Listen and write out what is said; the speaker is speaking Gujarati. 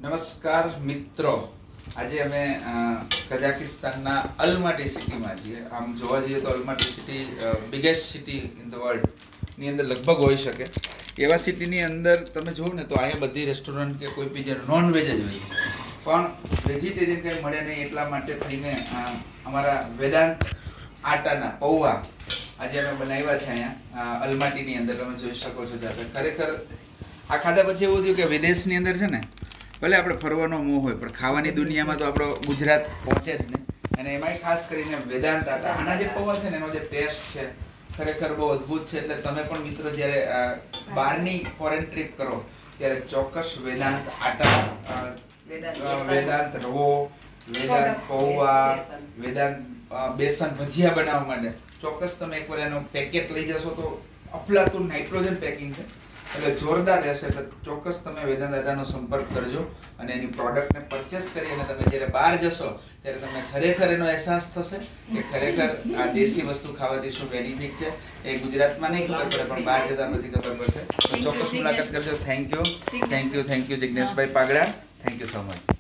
નમસ્કાર મિત્રો, આજે અમે કઝાકિસ્તાનના અલમાટી સિટીમાં છીએ. આમ જોવા જઈએ તો Almaty city biggest city in the world ની અંદર લગભગ હોઈ શકે એવા સિટીની અંદર તમે જુઓ ને તો અહીંયા બધી રેસ્ટોરન્ટ કે કોઈ બી નોનવેજ જ હોય, પણ વેજીટેરિયન કંઈ મળે નહીં. એટલા માટે થઈને અમારા વેદાંત આટાના પૌવા આજે અમે બનાવ્યા છે અહીંયા અલમાટીની અંદર. તમે જોઈ શકો છો જાતે. ખરેખર આ ખાધા પછી એવું થયું કે વિદેશની અંદર છે ને ભલે આપણે ફરવાનો મોહ હોય પણ ખાવાની દુનિયામાં તો આપણો ગુજરાત પહોંચે જ નહીં. અને એમાંય ખાસ કરીને વેદાંત આટા આના જે પૌવા છે ને એનો જે ટેસ્ટ છે ખરેખર બહુ અદ્ભુત છે. એટલે તમે પણ મિત્રો જ્યારે બહારની ફોરેન ટ્રીપ કરો ત્યારે ચોક્કસ વેદાંત આટા, વેદાંત રવો, વેદાંત પૌવા, વેદાંત બેસન ભજીયા બનાવવા માટે ચોક્કસ તમે એકવાર એનો પેકેટ લઈ જશો તો અફલાતું નાઇટ્રોજન પેકિંગ છે, એટલે જોરદાર રહેશે. એટલે ચોક્કસ તમે વેદાંત આટાનો સંપર્ક કરજો અને એની પ્રોડક્ટને પરચેસ કરી અને તમે જ્યારે બહાર જશો ત્યારે તમને ખરેખર એનો અહેસાસ થશે કે ખરેખર આ દેશી વસ્તુ ખાવાથી શું બેનિફિટ છે. એ ગુજરાતમાં નહીં ખબર પડે પણ બહાર જતા પછી ખબર પડશે. તો ચોક્કસ મુલાકાત કરજો. Thank you Jigneshbhai Pagada. Thank you so much.